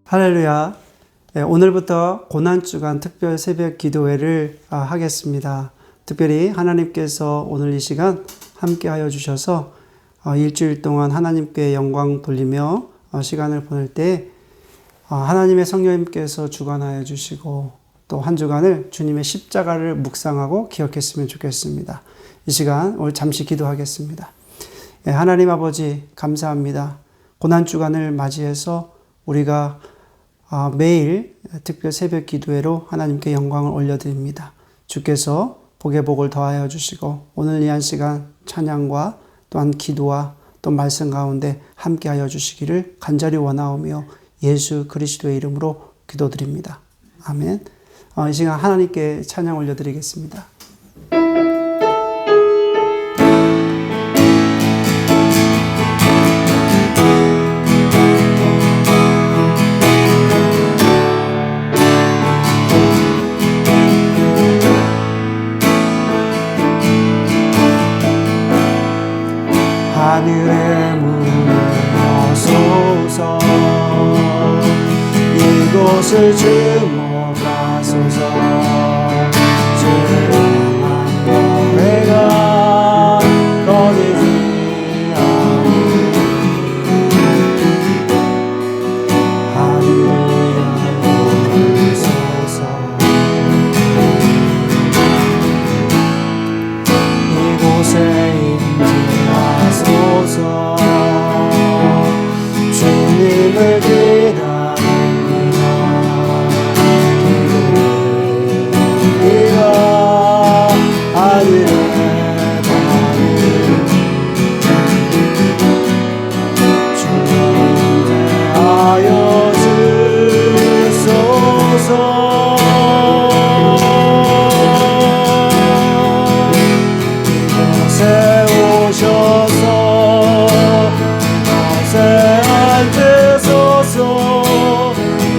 할렐루야. 오늘부터 고난주간 특별 새벽 기도회를 하겠습니다. 특별히 하나님께서 오늘 이 시간 함께 하여 주셔서 일주일 동안 하나님께 영광 돌리며 시간을 보낼 때 하나님의 성령님께서 주관하여 주시고 또 한 주간을 주님의 십자가를 묵상하고 기억했으면 좋겠습니다. 이 시간 오늘 잠시 기도하겠습니다. 하나님 아버지 감사합니다. 고난주간을 맞이해서 우리가 매일 특별 새벽 기도회로 하나님께 영광을 올려드립니다. 주께서 복에 복을 더하여 주시고 오늘 이 한 시간 찬양과 또한 기도와 또 말씀 가운데 함께하여 주시기를 간절히 원하오며 예수 그리스도의 이름으로 기도드립니다. 아멘. 이 시간 하나님께 찬양 올려드리겠습니다. 하늘의 문을 여소서 이곳을 주목하소서 주님만 노래가 꺼지지 않으니 하늘을 여소서 이곳에 임재하소서 주님을 기다립니다. 기도가 하늘에 닿으니 주님 대하여 주소서. 이곳에 오셔서 이곳에 앉으소서.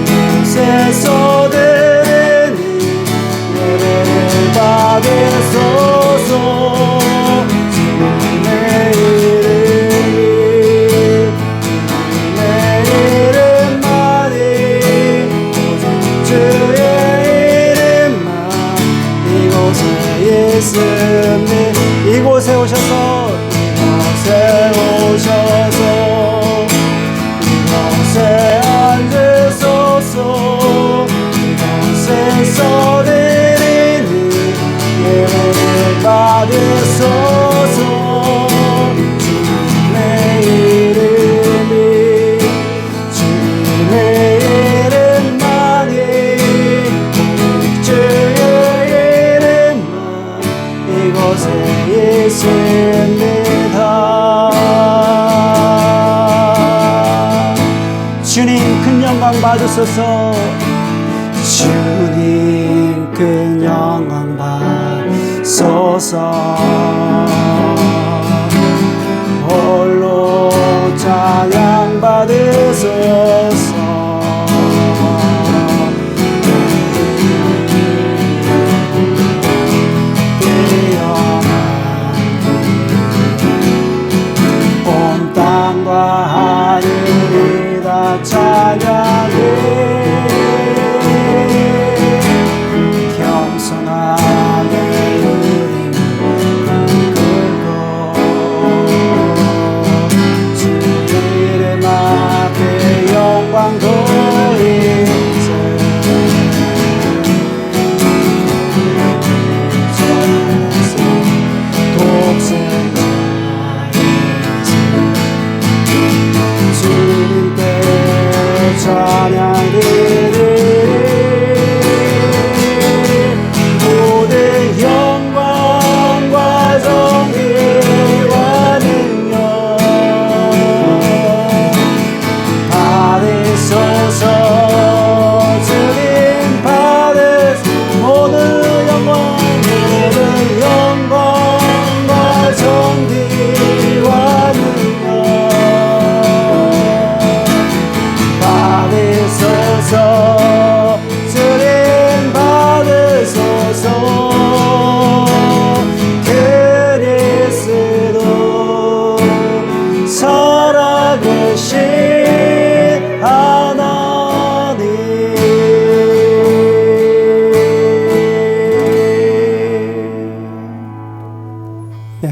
이곳에서 드리니 예배를 받으소서. 주님의 이름만이 오직 주의 이름만 이곳에 있습니다. 이곳에 오셔서 이곳에 앉으소서. 이곳에서 드리니 예배를 받으소서. 주님의 이름만이 오직 주의 이름만 이곳에 있습니다. 주님 큰 영광 받으소서. 주님 큰 영광 받으소서. 홀로 찬양 받으소서. 온 땅과 하늘이 다 찬양해. 겸손하게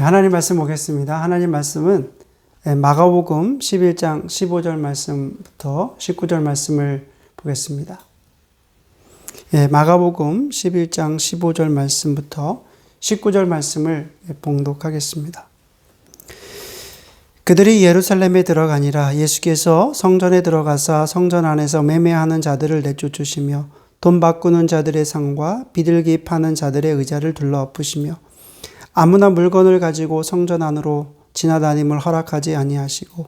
하나님 말씀 보겠습니다. 하나님 말씀은 마가복음 11장 15절 말씀부터 19절 말씀을 보겠습니다. 마가복음 11장 15절 말씀부터 19절 말씀을 봉독하겠습니다. 그들이 예루살렘에 들어가니라. 예수께서 성전에 들어가사 성전 안에서 매매하는 자들을 내쫓으시며 돈 바꾸는 자들의 상과 비둘기 파는 자들의 의자를 둘러 엎으시며 아무나 물건을 가지고 성전 안으로 지나다님을 허락하지 아니하시고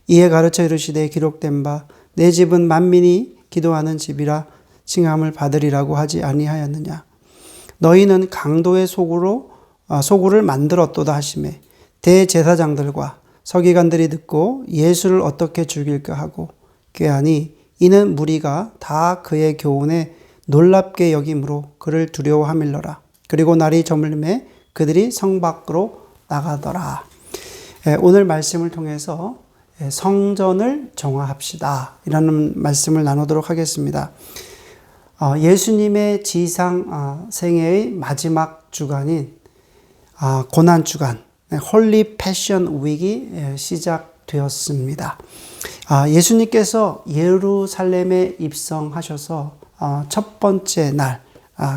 이에 가르쳐 이르시되 기록된 바 내 집은 만민이 기도하는 집이라 칭함을 받으리라고 하지 아니하였느냐. 너희는 강도의 소굴을 만들었도다 하시매 대제사장들과 서기관들이 듣고 예수를 어떻게 죽일까 하고 꾀하니 이는 무리가 다 그의 교훈에 놀랍게 여김으로 그를 두려워함일러라. 그리고 날이 저물매 그들이 성 밖으로 나가더라. 오늘 말씀을 통해서 성전을 정화합시다 이라는 말씀을 나누도록 하겠습니다. 예수님의 지상 생애의 마지막 주간인 고난주간 홀리 패션 윅이 시작되었습니다. 예수님께서 예루살렘에 입성하셔서 첫 번째 날,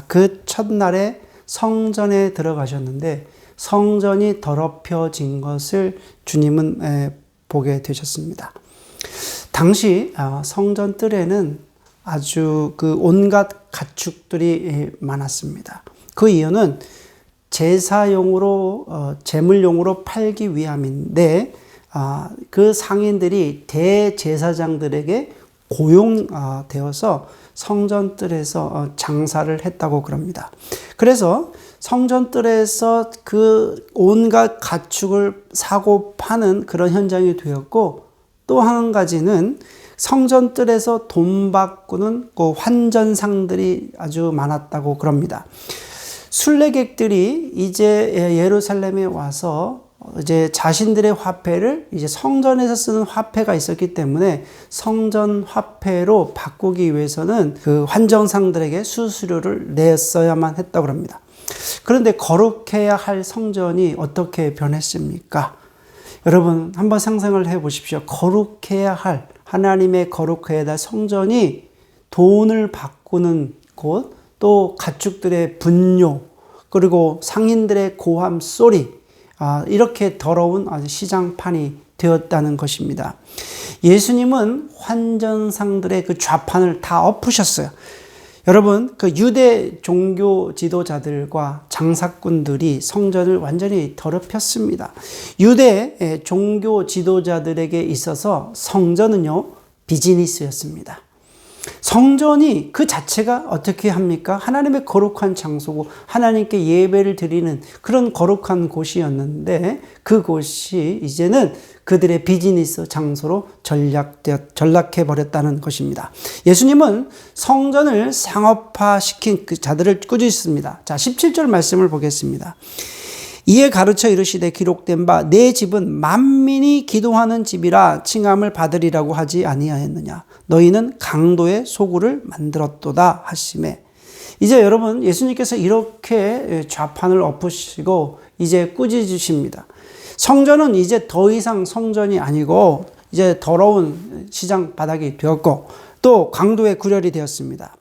그 첫날에 성전에 들어가셨는데 성전이 더럽혀진 것을 주님은 보게 되셨습니다. 당시 성전 뜰에는 아주 그 온갖 가축들이 많았습니다. 그 이유는 제사용으로 제물용으로 팔기 위함인데 그 상인들이 대제사장들에게 고용되어서 성전뜰에서 장사를 했다고 그럽니다. 그래서 성전뜰에서 그 온갖 가축을 사고 파는 그런 현장이 되었고, 또 한 가지는 성전뜰에서 돈 바꾸는 그 환전상들이 아주 많았다고 그럽니다. 순례객들이 이제 예루살렘에 와서 이제 자신들의 화폐를 이제 성전에서 쓰는 화폐가 있었기 때문에 성전 화폐로 바꾸기 위해서는 그 환전상들에게 수수료를 냈어야만 했다고 합니다. 그런데 거룩해야 할 성전이 어떻게 변했습니까? 여러분 한번 상상을 해 보십시오. 거룩해야 할, 하나님의 거룩해야 할 성전이 돈을 바꾸는 곳, 또 가축들의 분뇨, 그리고 상인들의 고함 소리, 이렇게 더러운 시장판이 되었다는 것입니다. 예수님은 환전상들의 그 좌판을 다 엎으셨어요. 여러분, 그 유대 종교 지도자들과 장사꾼들이 성전을 완전히 더럽혔습니다. 유대 종교 지도자들에게 있어서 성전은요, 비즈니스였습니다. 성전이 그 자체가 어떻게 합니까? 하나님의 거룩한 장소고 하나님께 예배를 드리는 그런 거룩한 곳이었는데 그곳이 이제는 그들의 비즈니스 장소로 전락해 버렸다는 것입니다. 예수님은 성전을 상업화시킨 그 자들을 꾸짖습니다. 자, 17절 말씀을 보겠습니다. 이에 가르쳐 이르시되 기록된 바 내 집은 만민이 기도하는 집이라 칭함을 받으리라고 하지 아니하였느냐. 너희는 강도의 소굴을 만들었도다 하시매. 이제 여러분 예수님께서 이렇게 좌판을 엎으시고 이제 꾸짖으십니다. 성전은 이제 더 이상 성전이 아니고 이제 더러운 시장 바닥이 되었고 또 강도의 구렬이 되었습니다.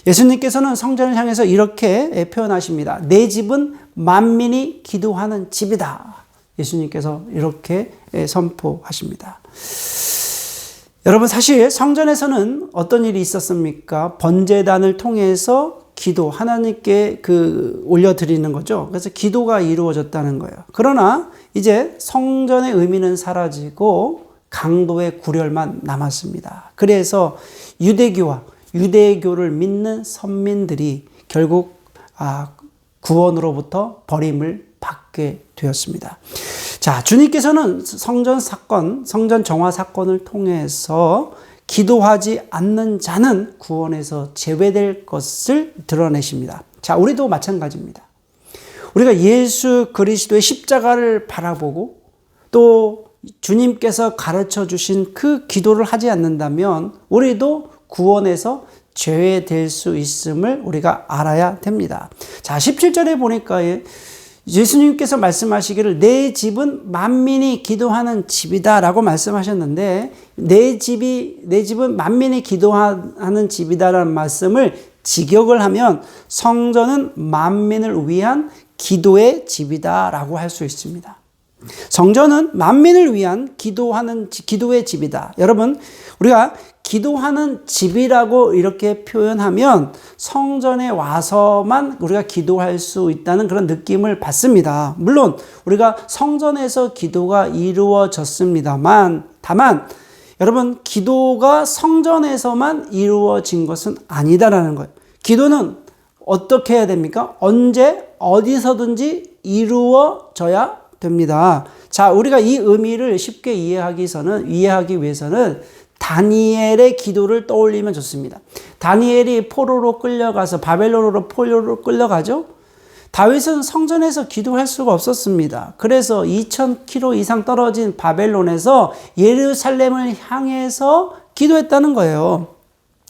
예수님께서는 성전을 향해서 이렇게 표현하십니다. 내 집은 만민이 기도하는 집이다. 예수님께서 이렇게 선포하십니다. 여러분 사실 성전에서는 어떤 일이 있었습니까? 번제단을 통해서 기도, 하나님께 올려드리는 거죠. 그래서 기도가 이루어졌다는 거예요. 그러나 이제 성전의 의미는 사라지고 강도의 구렬만 남았습니다. 그래서 유대교를 믿는 선민들이 결국 구원으로부터 버림을 받게 되었습니다. 자, 주님께서는 성전 정화 사건을 통해서 기도하지 않는 자는 구원에서 제외될 것을 드러내십니다. 자, 우리도 마찬가지입니다. 우리가 예수 그리스도의 십자가를 바라보고 또 주님께서 가르쳐 주신 그 기도를 하지 않는다면 우리도 구원에서 제외될 수 있음을 우리가 알아야 됩니다. 자, 17절에 보니까 예수님께서 말씀하시기를 내 집은 만민이 기도하는 집이다라고 말씀하셨는데 내 집은 만민이 기도하는 집이다라는 말씀을 직역을 하면 성전은 만민을 위한 기도의 집이다라고 할 수 있습니다. 성전은 만민을 위한 기도의 집이다. 여러분, 우리가 기도하는 집이라고 이렇게 표현하면 성전에 와서만 우리가 기도할 수 있다는 그런 느낌을 받습니다. 물론 우리가 성전에서 기도가 이루어졌습니다만, 다만 여러분, 기도가 성전에서만 이루어진 것은 아니다라는 거예요. 기도는 어떻게 해야 됩니까? 언제 어디서든지 이루어져야 됩니다. 자, 우리가 이 의미를 쉽게 이해하기 위해서는 다니엘의 기도를 떠올리면 좋습니다. 다니엘이 포로로 끌려가서 바벨론으로 포로로 끌려가죠. 다윗은 성전에서 기도할 수가 없었습니다. 그래서 2000km 이상 떨어진 바벨론에서 예루살렘을 향해서 기도했다는 거예요.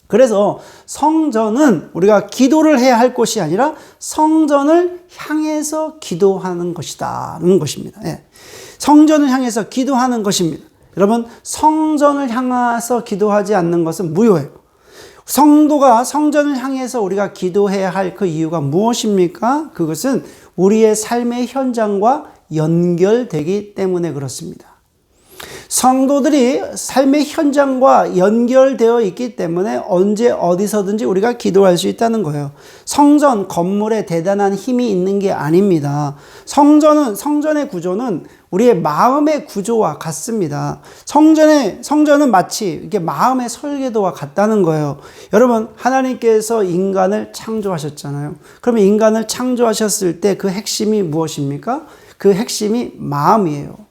그래서 성전은 우리가 기도를 해야 할 곳이 아니라 성전을 향해서 기도하는 것이다는 것입니다. 예. 성전을 향해서 기도하는 것입니다. 여러분, 성전을 향해서 기도하지 않는 것은 무효예요. 성도가 성전을 향해서 우리가 기도해야 할 그 이유가 무엇입니까? 그것은 우리의 삶의 현장과 연결되기 때문에 그렇습니다. 성도들이 삶의 현장과 연결되어 있기 때문에 언제 어디서든지 우리가 기도할 수 있다는 거예요. 성전, 건물에 대단한 힘이 있는 게 아닙니다. 성전의 구조는 우리의 마음의 구조와 같습니다. 성전은 마치 이렇게 마음의 설계도와 같다는 거예요. 여러분, 하나님께서 인간을 창조하셨잖아요. 그러면 인간을 창조하셨을 때 그 핵심이 무엇입니까? 그 핵심이 마음이에요.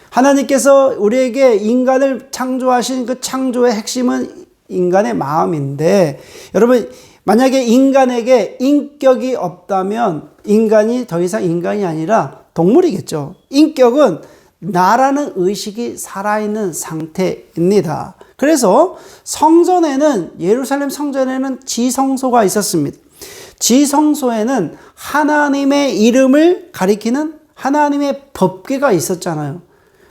하나님께서 우리에게 인간을 창조하신 그 창조의 핵심은 인간의 마음인데, 여러분, 만약에 인간에게 인격이 없다면 인간이 더 이상 인간이 아니라 동물이겠죠. 인격은 나라는 의식이 살아있는 상태입니다. 그래서 예루살렘 성전에는 지성소가 있었습니다. 지성소에는 하나님의 이름을 가리키는 하나님의 법궤가 있었잖아요.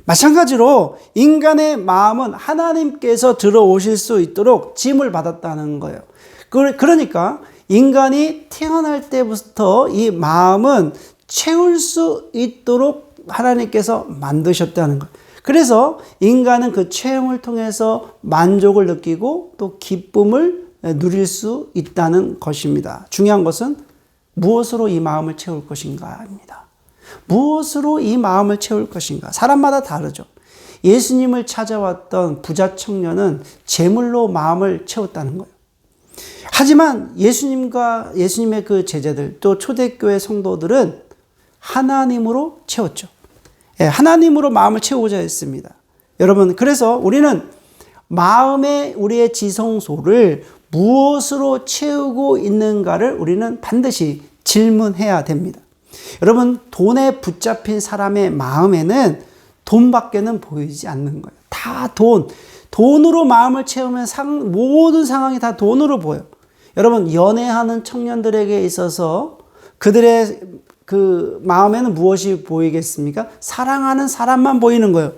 마찬가지로 인간의 마음은 하나님께서 들어오실 수 있도록 짐을 받았다는 거예요. 그러니까 인간이 태어날 때부터 이 마음은 채울 수 있도록 하나님께서 만드셨다는 거예요. 그래서 인간은 그 체험을 통해서 만족을 느끼고 또 기쁨을 누릴 수 있다는 것입니다. 중요한 것은 무엇으로 이 마음을 채울 것인가입니다. 무엇으로 이 마음을 채울 것인가? 사람마다 다르죠. 예수님을 찾아왔던 부자 청년은 재물로 마음을 채웠다는 거예요. 하지만 예수님의 그 제자들, 또 초대교회 성도들은 하나님으로 채웠죠. 예, 하나님으로 마음을 채우고자 했습니다. 여러분, 그래서 우리는 마음의 우리의 지성소를 무엇으로 채우고 있는가를 우리는 반드시 질문해야 됩니다. 여러분, 돈에 붙잡힌 사람의 마음에는 돈밖에는 보이지 않는 거예요. 다 돈으로 마음을 채우면 모든 상황이 다 돈으로 보여요. 여러분, 연애하는 청년들에게 있어서 그들의 그 마음에는 무엇이 보이겠습니까? 사랑하는 사람만 보이는 거예요.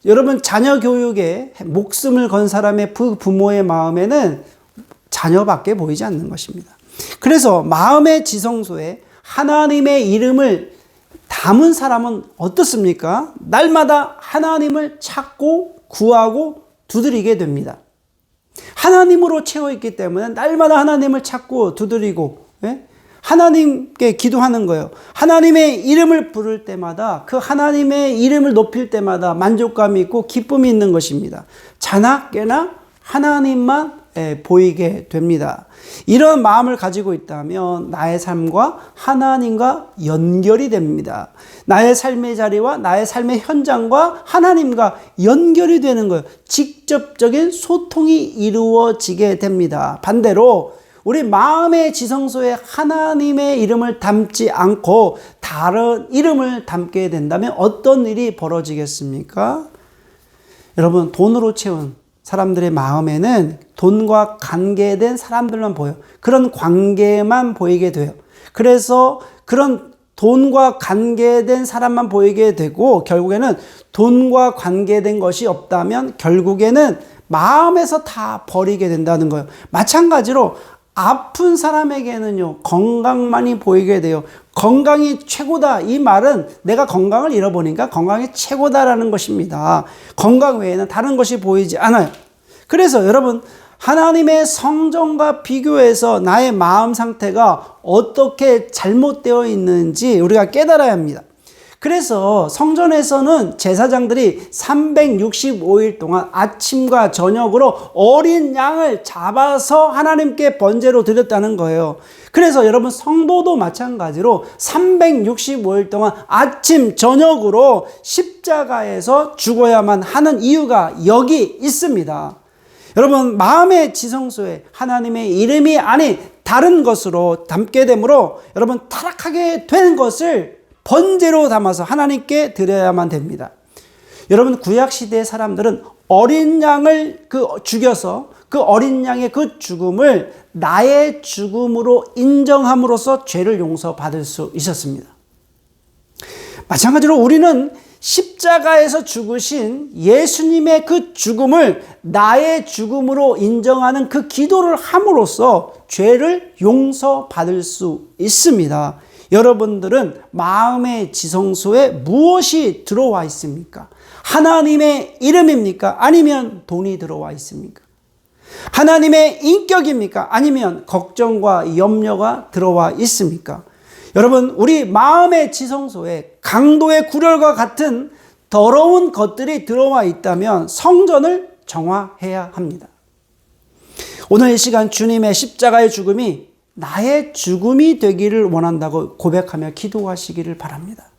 여러분, 자녀 교육에 목숨을 건 사람의 부모의 마음에는 자녀밖에 보이지 않는 것입니다. 그래서 마음의 지성소에 하나님의 이름을 담은 사람은 어떻습니까? 날마다 하나님을 찾고 구하고 두드리게 됩니다. 하나님으로 채워 있기 때문에 날마다 하나님을 찾고 두드리고, 예? 하나님께 기도하는 거예요. 하나님의 이름을 부를 때마다, 그 하나님의 이름을 높일 때마다 만족감이 있고 기쁨이 있는 것입니다. 자나 깨나 하나님만 보이게 됩니다. 이런 마음을 가지고 있다면 나의 삶과 하나님과 연결이 됩니다. 나의 삶의 자리와 나의 삶의 현장과 하나님과 연결이 되는 거예요. 직접적인 소통이 이루어지게 됩니다. 반대로 우리 마음의 지성소에 하나님의 이름을 담지 않고 다른 이름을 담게 된다면 어떤 일이 벌어지겠습니까? 여러분, 돈으로 채운 사람들의 마음에는 돈과 관계된 사람들만 보여요. 그런 관계만 보이게 돼요. 그래서 그런 돈과 관계된 사람만 보이게 되고 결국에는 돈과 관계된 것이 없다면 결국에는 마음에서 다 버리게 된다는 거예요. 마찬가지로 아픈 사람에게는요, 건강만이 보이게 돼요. 건강이 최고다. 이 말은 내가 건강을 잃어버리니까 건강이 최고다라는 것입니다. 건강 외에는 다른 것이 보이지 않아요. 그래서 여러분, 하나님의 성전과 비교해서 나의 마음 상태가 어떻게 잘못되어 있는지 우리가 깨달아야 합니다. 그래서 성전에서는 제사장들이 365일 동안 아침과 저녁으로 어린 양을 잡아서 하나님께 번제로 드렸다는 거예요. 그래서 여러분, 성도도 마찬가지로 365일 동안 아침 저녁으로 십자가에서 죽어야만 하는 이유가 여기 있습니다. 여러분, 마음의 지성소에 하나님의 이름이 아닌 다른 것으로 담게 되므로 여러분, 타락하게 된 것을 번제로 담아서 하나님께 드려야만 됩니다. 여러분, 구약시대의 사람들은 어린 양을 죽여서 그 어린 양의 그 죽음을 나의 죽음으로 인정함으로써 죄를 용서받을 수 있었습니다. 마찬가지로 우리는 십자가에서 죽으신 예수님의 그 죽음을 나의 죽음으로 인정하는 그 기도를 함으로써 죄를 용서받을 수 있습니다. 여러분들은 마음의 지성소에 무엇이 들어와 있습니까? 하나님의 이름입니까? 아니면 돈이 들어와 있습니까? 하나님의 인격입니까? 아니면 걱정과 염려가 들어와 있습니까? 여러분, 우리 마음의 지성소에 강도의 굴혈과 같은 더러운 것들이 들어와 있다면 성전을 정화해야 합니다. 오늘 이 시간 주님의 십자가의 죽음이 나의 죽음이 되기를 원한다고 고백하며 기도하시기를 바랍니다.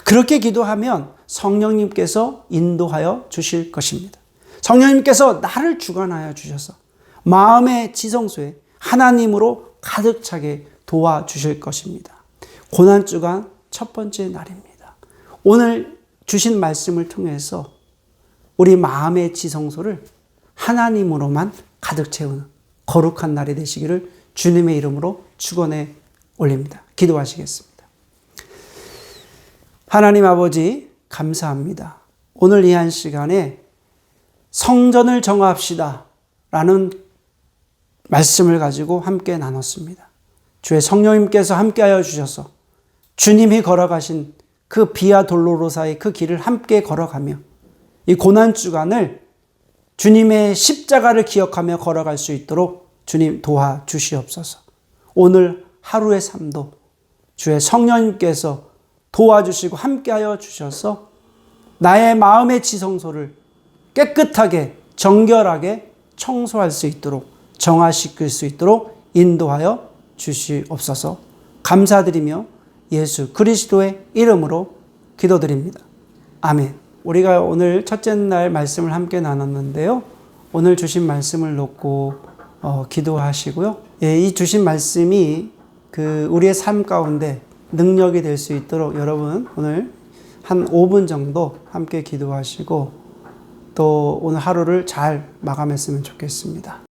그렇게 기도하면 성령님께서 인도하여 주실 것입니다. 성령님께서 나를 주관하여 주셔서 마음의 지성소에 하나님으로 가득 차게 도와주실 것입니다. 고난주간 첫 번째 날입니다. 오늘 주신 말씀을 통해서 우리 마음의 지성소를 하나님으로만 가득 채우는 거룩한 날이 되시기를 주님의 이름으로 축원해 올립니다. 기도하시겠습니다. 하나님 아버지, 감사합니다. 오늘 이 한 시간에 성전을 정화합시다 라는 말씀을 가지고 함께 나눴습니다. 주의 성령님께서 함께하여 주셔서 주님이 걸어가신 그 비아 돌로로사의 그 길을 함께 걸어가며 이 고난주간을 주님의 십자가를 기억하며 걸어갈 수 있도록 주님 도와주시옵소서. 오늘 하루의 삶도 주의 성령님께서 도와주시고 함께하여 주셔서 나의 마음의 지성소를 깨끗하게 정결하게 청소할 수 있도록 정화시킬 수 있도록 인도하여 주시옵소서. 감사드리며 예수 그리스도의 이름으로 기도드립니다. 아멘. 우리가 오늘 첫째 날 말씀을 함께 나눴는데요. 오늘 주신 말씀을 놓고 기도하시고요. 이 주신 말씀이 우리의 삶 가운데 능력이 될 수 있도록 여러분 오늘 한 5분 정도 함께 기도하시고 또 오늘 하루를 잘 마감했으면 좋겠습니다.